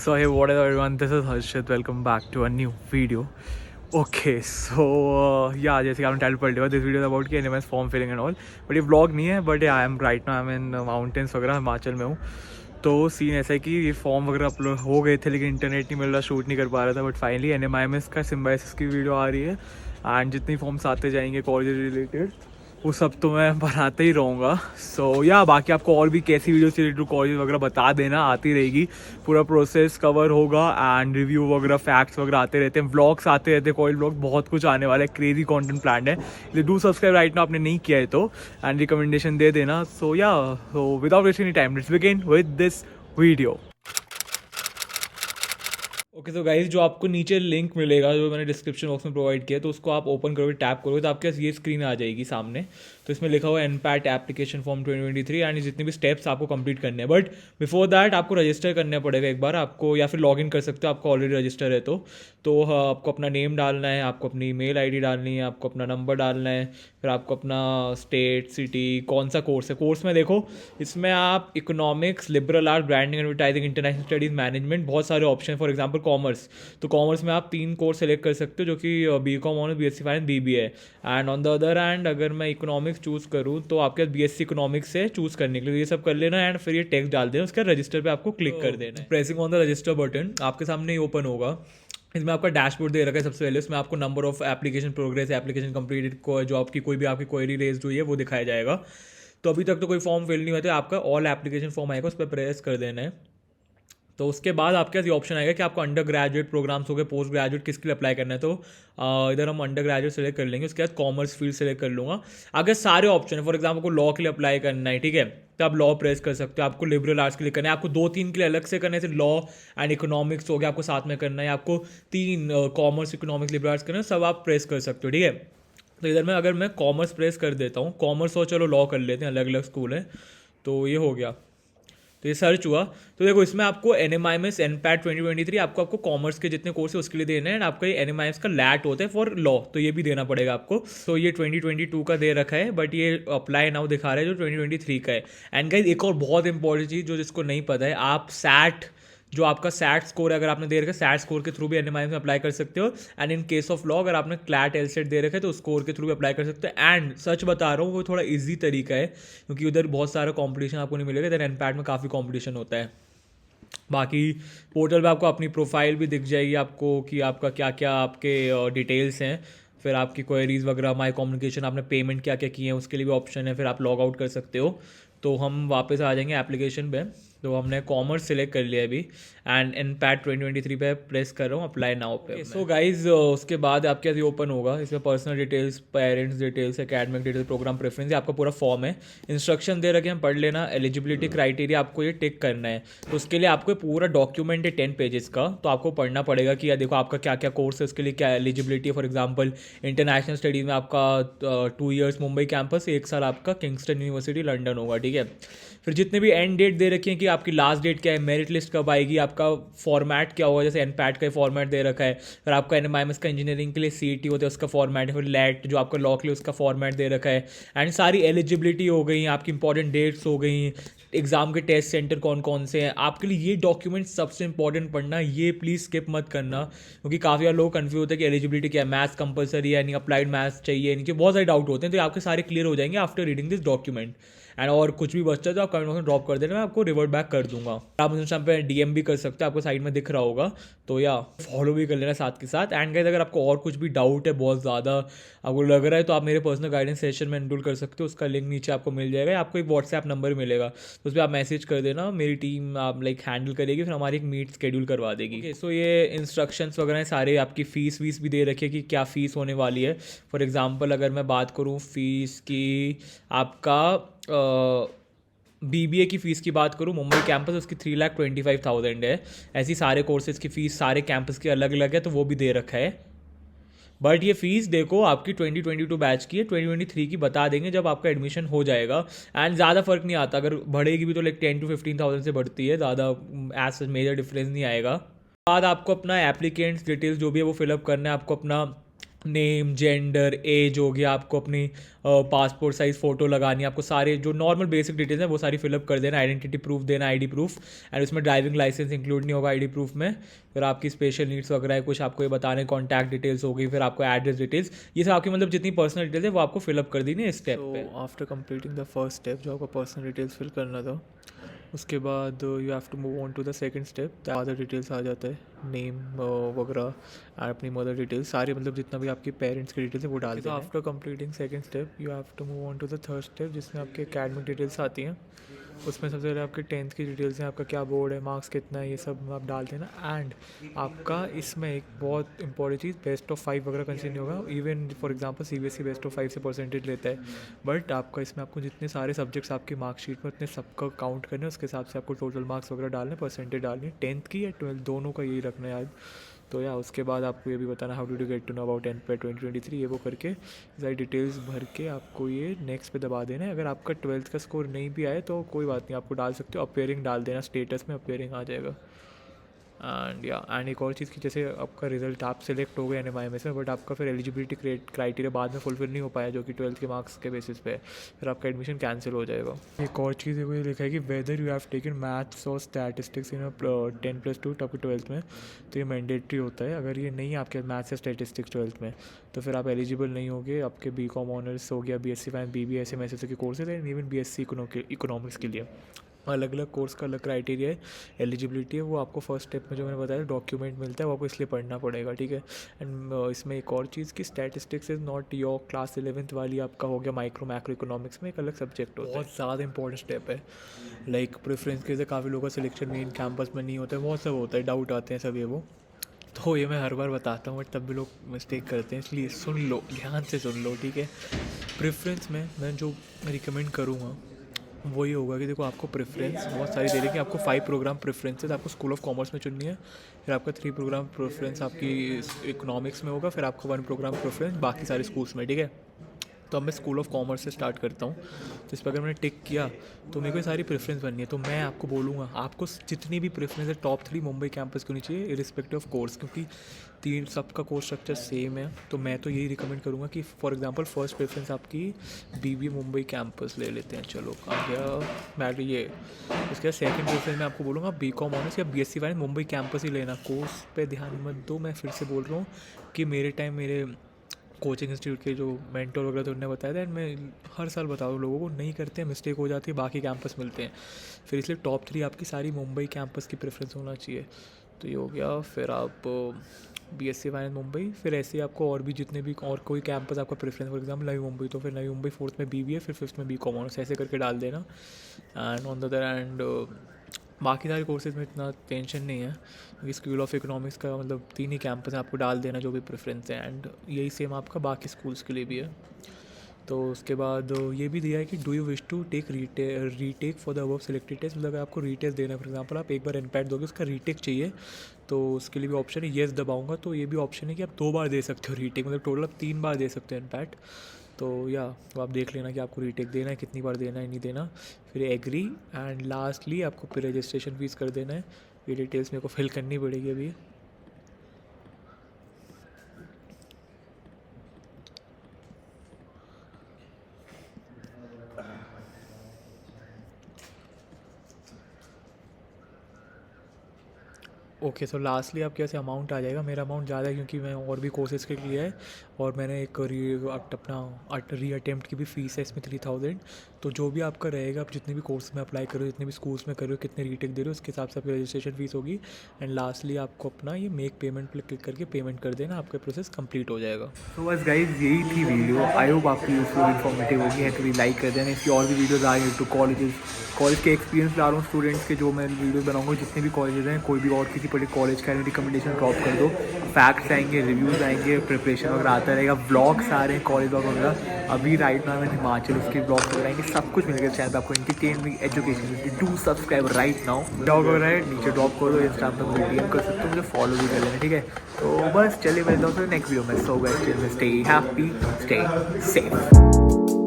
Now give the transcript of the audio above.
So hey, what up everyone, this is Harshit. Welcome back to a new video. Okay, so yeah, जैसे कि आपने title पढ़ लिया, this video about कि animals form filling and all. But ये vlog नहीं है, but I am right now I am in mountains वगैरह, हिमाचल में हूँ. तो सीन ऐसा है कि ये फॉर्म वगैरह अपलोड हो गए थे, लेकिन इंटरनेट नहीं मिल रहा, शूट नहीं कर पा रहा था. बट फाइनली NMIMS का सिम्बायोसिस की वीडियो आ रही है. एंड जितनी फॉर्म्स आते जाएंगे कॉलेज रिलेटेड, वो सब तो मैं बनाते ही रहूँगा. सो या बाकी आपको और भी कैसी वीडियोस रिलेटेड कॉलेज वगैरह बता देना, आती रहेगी. पूरा प्रोसेस कवर होगा एंड रिव्यू वगैरह फैक्ट्स वगैरह आते रहते हैं, व्लॉग्स आते रहते हैं, कॉलेज व्लॉग, बहुत कुछ आने वाला है. क्रेजी कंटेंट प्लान है, इसलिए डू सब्सक्राइब राइट नाउ, आपने नहीं किया है तो, एंड रिकमेंडेशन दे देना. सो या, so without wasting any time, let's begin with this video. Okay, तो गाइज जो आपको नीचे लिंक मिलेगा, जो मैंने डिस्क्रिप्शन बॉक्स में प्रोवाइड किया, तो उसको आप ओपन करोगे, टैप करोगे, तो आपके पास ये स्क्रीन आ जाएगी सामने. तो इसमें लिखा हुआ है NPAT एप्लीकेशन फॉर्म 2023 एंड जितने भी स्टेप्स आपको कंप्लीट करने हैं. बट बिफोर दैट आपको रजिस्टर करना पड़ेगा एक बार आपको, या फिर लॉगिन कर सकते हो, आपको ऑलरेडी रजिस्टर है तो आपको अपना नेम डालना है, आपको अपनी ईमेल ID डालनी है, आपको अपना नंबर डालना है, फिर आपको अपना स्टेट, सिटी, कौन सा कोर्स है. कोर्स में देखो, इसमें आप economics, liberal art, branding advertising, international studies, management, बहुत सारे ऑप्शन. फॉर एग्जांपल कॉमर्स, तो कॉमर्स में आप 3 कोर्स सेलेक्ट कर सकते हो, जो कि BCom honours, BSc finance, BBA है. And on the other hand अगर मैं इकोनॉमिक्स चूज़ करूँ तो आपके पास BSc इकोनॉमिक्स से चूज़ करने के लिए ये सब कर लेना. एंड फिर ये टेक्स्ट डाल देना, उसका रजिस्टर पे आपको क्लिक कर देना है. Pressing on the register button आपके सामने ही ओपन होगा. इसमें आपका डैशबोर्ड दे रखा है सबसे पहले. उसमें आपको number of application progress, application completed, जो आपकी कोई भी आपकी क्वेरी रेज हुई है वो दिखाया जाएगा. तो अभी तक तो कोई फॉर्म फिल नहीं हुआ, तो आपका ऑल एप्लीकेशन फॉर्म आएगा, उस पर प्रेस कर देना है. तो उसके बाद आपके पास ये ऑप्शन आएगा कि आपको अंडर ग्रेजुएट प्रोग्राम्स हो गए, पोस्ट ग्रेजुएट किसके लिए अप्लाई करना है. तो इधर हम अंडर ग्रेजुएट सेलेक्ट कर लेंगे. उसके बाद कॉमर्स फील्ड सेलेक्ट कर लूँगा. अगर सारे ऑप्शन है, फॉर एग्जाम्पल को लॉ के लिए अप्लाई करना है, ठीक है, तो आप लॉ प्रेस कर सकते हो. आपको लिबरल आर्ट्स के लिए करना है, आपको 2-3 के लिए अलग से करना है, लॉ एंड इकोनॉमिक्स हो गया, आपको साथ में करना है, आपको 3 कॉमर्स, इकोनॉमिक्स, लिबरल आर्ट्स करना है, सब आप प्रेस कर सकते हो, ठीक है. तो इधर में अगर मैं कॉमर्स प्रेस कर देता हूँ, कॉमर्स और चलो लॉ कर लेते हैं, अलग अलग स्कूल है, तो ये हो गया. तो ये सर्च हुआ, तो देखो इसमें आपको NMIMS NPAT 2023 आपको कॉमर्स के जितने कोर्स है उसके लिए देना है. एंड आपका ये NMIMS का लैट होता है फॉर लॉ, तो ये भी देना पड़ेगा आपको. तो ये 2022 का दे रखा है, बट ये अप्लाई नाउ दिखा रहा है जो 2023 का है. एंड गाइस एक और बहुत इंपॉर्टेंट चीज़ जो जिसको नहीं पता है, आप सैट, जो आपका सैट स्कोर है, अगर आपने दे रखा है, सैट स्कोर के थ्रू भी NMIMS में अप्लाई कर सकते हो. And in case of law अगर आपने क्लैट LSAT दे रखा है तो स्कोर के थ्रू भी अप्लाई कर सकते हो. एंड सच बता रहा हूँ, वो थोड़ा ईजी तरीका है, क्योंकि उधर बहुत सारा कॉम्पिटिशन आपको नहीं मिलेगा. इधर NPAT में काफ़ी कॉम्पिटिशन होता है. बाकी पोर्टल पे आपको अपनी प्रोफाइल भी दिख जाएगी आपको, कि आपका क्या क्या आपके डिटेल्स हैं, फिर आपकी क्वेरीज वगैरह, माई कम्युनिकेशन, आपने पेमेंट क्या क्या किए हैं उसके लिए भी ऑप्शन है, फिर आप लॉग आउट कर सकते हो. तो हम वापस आ जाएंगे एप्लीकेशन पे. तो हमने कॉमर्स सेलेक्ट कर लिया अभी, एंड NPAT 2023 पे प्रेस कर रहा हूँ, अप्लाई नाउ पे. सो गाइज उसके बाद आपके यहाँ ओपन होगा, इसमें personal details, parents details, academic details, programme preference, आपका पूरा फॉर्म है. इंस्ट्रक्शन दे रखे हैं, पढ़ लेना. एलिजिबिलिटी क्राइटेरिया आपको ये टिक करना है. तो उसके लिए आपको पूरा डॉक्यूमेंट है 10 पेजेस का, तो आपको पढ़ना पड़ेगा कि यार देखो आपका क्या क्या कोर्स है, उसके लिए क्या एलिजिबिलिटी है. फॉर एग्जाम्पल इंटरनेशनल स्टडीज़ में आपका 2 ईयर्स मुंबई कैंपस, 1 साल आपका किंगस्टन यूनिवर्सिटी लंदन होगा, ठीक है. फिर जितने भी एंड डेट दे रखे हैं कि आपकी लास्ट डेट क्या है, मेरिट लिस्ट कब आएगी, आपका फॉर्मेट क्या होगा, जैसे NPAT का फॉर्मेट दे रखा है, फिर आपका NMIMS का इंजीनियरिंग के लिए CET होता है उसका फॉर्मेट है, फिर लैट जो आपका लॉ के लिए उसका फॉर्मेट दे रखा है. एंड सारी एलिजिबिलिटी हो गई, आपकी इंपॉर्टेंट डेट्स हो गई, एग्जाम के टेस्ट सेंटर कौन कौन से हैं आपके लिए. ये डॉक्यूमेंट सबसे इंपॉर्टेंट पढ़ना, ये प्लीज़ स्किप मत करना, क्योंकि काफ़ी सारे लोग कन्फ्यूज होते हैं कि एलिजिबिलिटी क्या है, मैथ्स कंपलसरी है नहीं, अप्लाइड मैथ्स चाहिए, नीचे बहुत सारे डाउट होते हैं. तो आपके सारे क्लियर हो जाएंगे after reading this document. And और कुछ भी बचता है तो आप कमेंट बॉक्स में ड्रॉप कर देना, मैं आपको रिवर्ट बैक कर दूंगा. आप इंस्टाग्राम पे DM भी कर सकते हो, आपको साइड में दिख रहा होगा, तो या फॉलो भी कर लेना साथ के साथ. एंड गाइस अगर आपको और कुछ भी डाउट है, बहुत ज़्यादा आपको लग रहा है, तो आप मेरे पर्सनल गाइडेंस सेशन में एनरोल कर सकते हो. उसका लिंक नीचे आपको मिल जाएगा, आपको एक WhatsApp नंबर मिलेगा, तो उस पर आप मैसेज कर देना, मेरी टीम आप हैंडल करेगी, फिर हमारी एक मीट शेड्यूल करवा देगी. सो ये इंस्ट्रक्शंस वगैरह सारे, आपकी फ़ीस वीस भी दे रखी है कि क्या फ़ीस होने वाली है. फॉर एग्जाम्पल अगर मैं बात करूँ फ़ीस की, आपका BBA की फ़ीस की बात करूँ, मुंबई कैंपस उसकी 3,25,000 है. ऐसी सारे कोर्सेज़ की फ़ीस सारे कैंपस की अलग अलग है, तो वो भी दे रखा है. बट ये फ़ीस देखो आपकी 2022 बैच की है, 2023 की बता देंगे जब आपका एडमिशन हो जाएगा. एंड ज़्यादा फ़र्क नहीं आता, अगर बढ़ेगी भी तो 10 to 15,000 से बढ़ती है, ज़्यादा एज मेजर डिफरेंस नहीं आएगा. बाद आपको अपना एप्लीकेंट्स डिटेल्स जो भी है वो फिलअप करना है, आपको अपना नेम, जेंडर, एज हो गया, आपको अपनी पासपोर्ट साइज़ फ़ोटो लगानी है, आपको सारे जो नॉर्मल बेसिक डिटेल्स हैं वो सारी फिलअप कर देना, आइडेंटिटी प्रूफ देना, आईडी प्रूफ, एंड उसमें ड्राइविंग लाइसेंस इंक्लूड नहीं होगा आईडी प्रूफ में। फिर आपकी स्पेशल नीड्स वगैरह है कुछ आपको ये बताने, कॉन्टैक्ट डिटेल्स होगी, फिर आपको एड्रेस डिटेल्स, ये सब आपकी मतलब जितनी पर्सनल डिटेल्स है वो आपको फिलअप कर देनी है इस स्टेप पे। After completing the first step जो आपका पर्सनल डिटेल्स फिल करना था, उसके बाद you have to move on to the second step, father details आ जाता है, नेम वगैरह और अपनी मदर डिटेल्स सारी, मतलब जितना भी आपके पेरेंट्स की डिटेल्स है वो डाल दें। After completing second step you have to move on to the third step, जिसमें आपके एकेडमिक डिटेल्स आती हैं। उसमें सबसे पहले आपके 10th की डिटेल्स हैं, आपका क्या बोर्ड है, मार्क्स कितना है, ये सब आप डाल देना। एंड आपका इसमें एक बहुत इंपॉर्टेंट चीज़, बेस्ट ऑफ 5 वगैरह कंसिडर नहीं होगा। Even for example CBSE best of 5 से परसेंटेज लेता है, बट आपका इसमें आपको जितने सारे सब्जेक्ट्स आपकी मार्कशीट में उतने सबका काउंट करना है, उसके हिसाब से आपको टोटल मार्क्स वगैरह डालने, परसेंटेज डालनी, 10th की या 12th दोनों का यही रखना है याद। तो या उसके बाद आपको ये भी बताना how do get to know about NPAT 2023, ये वो करके सारी डिटेल्स भर के आपको ये नेक्स्ट पे दबा देना है। अगर आपका 12th का स्कोर नहीं भी आए तो कोई बात नहीं, आपको डाल सकते हो, अपेयरिंग डाल देना, स्टेटस में अपेयरिंग आ जाएगा। एंड एक और चीज़ की, जैसे आपका रिजल्ट आप सेलेक्ट हो गए NMIMS में, बट आपका फिर एलिजिबिलिटी क्राइटेरिया बाद में फुलफिल नहीं हो पाया जो कि 12th के मार्क्स के बेसिस पे, फिर आपका एडमिशन कैंसिल हो जाएगा। एक और चीज़ ये लिखा है कि whether you have taken maths और स्टैटिस्टिक्स इन 10+2 आपके 12th में, तो ये मैंडेटरी होता है। अगर ये नहीं आपके मैथ्स या स्टैटिस्टिक्स 12th में, तो फिर आप एलिजिबल नहीं होगे। आपके BCom ऑनर्स हो गया, BSc फाइनेंस, BBA ऐसे के कोर्सेज हैं, इवन BSc इकोनॉमिक्स के लिए अलग अलग कोर्स का अलग क्राइटेरिया है, एलिजिबिलिटी है। वो आपको फर्स्ट स्टेप में जो मैंने बताया डॉक्यूमेंट मिलता है, वो आपको इसलिए पढ़ना पड़ेगा, ठीक है। एंड इसमें एक और चीज़ की, statistics is not your class 11th वाली आपका हो गया माइक्रो मैक्रो इकोनॉमिक्स में एक अलग सब्जेक्ट होता है, बहुत ज़्यादा इंपॉर्टेंट स्टेप है। लाइक प्रेफरेंस के लिए काफ़ी लोगों का सिलेक्शन मेन कैंपस में नहीं होता है, बहुत सब होता है, डाउट आते हैं सब ये वो, तो ये मैं हर बार बताता हूँ बट तब भी लोग मिस्टेक करते हैं, इसलिए सुन लो, ध्यान से सुन लो, ठीक है। प्रेफरेंस में मैं जो रिकमेंड करूँगा वही होगा कि देखो आपको प्रेफरेंस बहुत सारी दे रही है कि आपको 5 प्रोग्राम प्रेफरेंसेस आपको स्कूल ऑफ कॉमर्स में चुननी है, फिर आपका 3 प्रोग्राम प्रेफरेंस आपकी इकोनॉमिक्स में होगा, फिर आपको 1 प्रोग्राम प्रेफरेंस बाकी सारे स्कूल्स में, ठीक है। तो अब मैं स्कूल ऑफ कॉमर्स से स्टार्ट करता हूँ, तो इस पर अगर मैंने टिक किया तो मेरे को सारी प्रेफरेंस बननी है, तो मैं आपको बोलूँगा आपको जितनी भी प्रेफरेंस है टॉप 3 मुंबई कैंपस की होनी चाहिए इरिस्पेक्टिव ऑफ कोर्स, क्योंकि 3 सबका कोर्स स्ट्रक्चर सेम है। तो मैं तो यही रिकमेंड करूँगा कि फॉर एग्जांपल फर्स्ट प्रेफरेंस आपकी BBA मुंबई कैंपस ले लेते हैं, चलो आ गया मैटर ये। उसके बाद सेकंड प्रेफरेंस में आपको बोलूँगा BCom ऑनर्स या BSc फाइनेंस मुंबई कैंपस ही लेना, कोर्स पे ध्यान मत दो। मैं फिर से बोल रहा हूँ कि मेरे टाइम मेरे कोचिंग इंस्टीट्यूट के जो मेंटर वगैरह थे उन्होंने बताया था, एंड मैं हर साल बता दूँ लोगों को, नहीं करते हैं, मिस्टेक हो जाती है, बाकी कैंपस मिलते हैं। फिर इसलिए टॉप 3 आपकी सारी मुंबई कैंपस की प्रेफरेंस होना चाहिए। तो ये हो गया। फिर आप BSc फाइनेंस मुंबई, फिर ऐसे ही आपको और भी जितने भी और कोई कैंपस आपका preference, for example Navi Mumbai, तो फिर नवी मुंबई 4th में BBA, फिर 5th में BCom ऑनर्स, ऐसे करके डाल देना। And on the other and बाकी सारे कोर्सेज में इतना टेंशन नहीं है, क्योंकि स्कूल ऑफ इकोनॉमिक्स का मतलब 3 ही कैंपस है, आपको डाल देना जो भी प्रेफरेंस है, एंड यही सेम आपका बाकी स्कूल्स के लिए भी है। तो उसके बाद ये भी दिया है कि do you wish to take retake for the above selected test, मतलब अगर आपको रीटेस्ट देना है, फॉर एग्जांपल आप एक बार NPAT दोगे, उसका रीटेक चाहिए, तो उसके लिए भी ऑप्शन है, येस दबाऊंगा तो ये भी ऑप्शन है कि आप 2 बार दे सकते हो रीटेक, मतलब टोटल आप 3 बार दे सकते हो NPAT। तो या तो आप देख लेना कि आपको रीटेक देना है, कितनी बार देना है, नहीं देना। फिर एग्री, एंड लास्टली आपको फिर रजिस्ट्रेशन फीस कर देना है। ये डिटेल्स मेरे को फिल करनी पड़ेगी अभी। ओके, सो लास्टली आपके ऐसे अमाउंट आ जाएगा। मेरा अमाउंट ज़्यादा है क्योंकि मैं और भी कोर्सेज़ के लिए है, और मैंने एक अपना री अटेम्प्ट की भी फ़ीस है इसमें 3000। तो जो भी आपका रहेगा, आप जितने भी कोर्स में अप्लाई करो, जितने भी स्कूल्स में करो, कितने रीटेक दे रहे हो, उसके हिसाब से आपकी रजिस्ट्रेशन फ़ीस होगी। एंड लास्टली आपको अपना ये मेक पेमेंट पर क्लिक करके पेमेंट कर देना, आपका प्रोसेस कंप्लीट हो जाएगा। तो बस गाइज यही थी वीडियो, आई होप आपकी यूजफुल इन्फॉर्मेटिव होगी है, तो भी लाइक कर देना। इसकी और भी वीडियोज़ आ रही टू कॉलेज के एक्सपीरियंस ला रहा हूँ स्टूडेंट्स के, जो मैं वीडियोज़ बनाऊँगा जितने भी कॉलेजेस हैं, कोई भी और किसी पर्टिकुलर कॉलेज का रिकमेंडेशन ड्रॉप कर दो, फैक्ट्स आएंगे, रिव्यूज़ आएंगे, प्रिपरेशन वगैरह आता रहेगा, ब्लॉग्स आ रहे हैं कॉलेज ब्लॉग वगैरह। अभी राइट नाउ मैं हिमाचल, उसके ब्लॉग्स वगैरह आएंगे, सब कुछ मिलेगा चैनल पर आपको, entertainment education. Do subscribe right now, blog वगैरह है नीचे ड्रॉप करो, इंस्टाग्राम पर मुझे DM कर सकते हो, मुझे फॉलो भी कर लेना, ठीक है। तो बस चलिए मिलता हूँ फिर नेक्स्ट वीडियो में। So guys, stay happy, stay safe.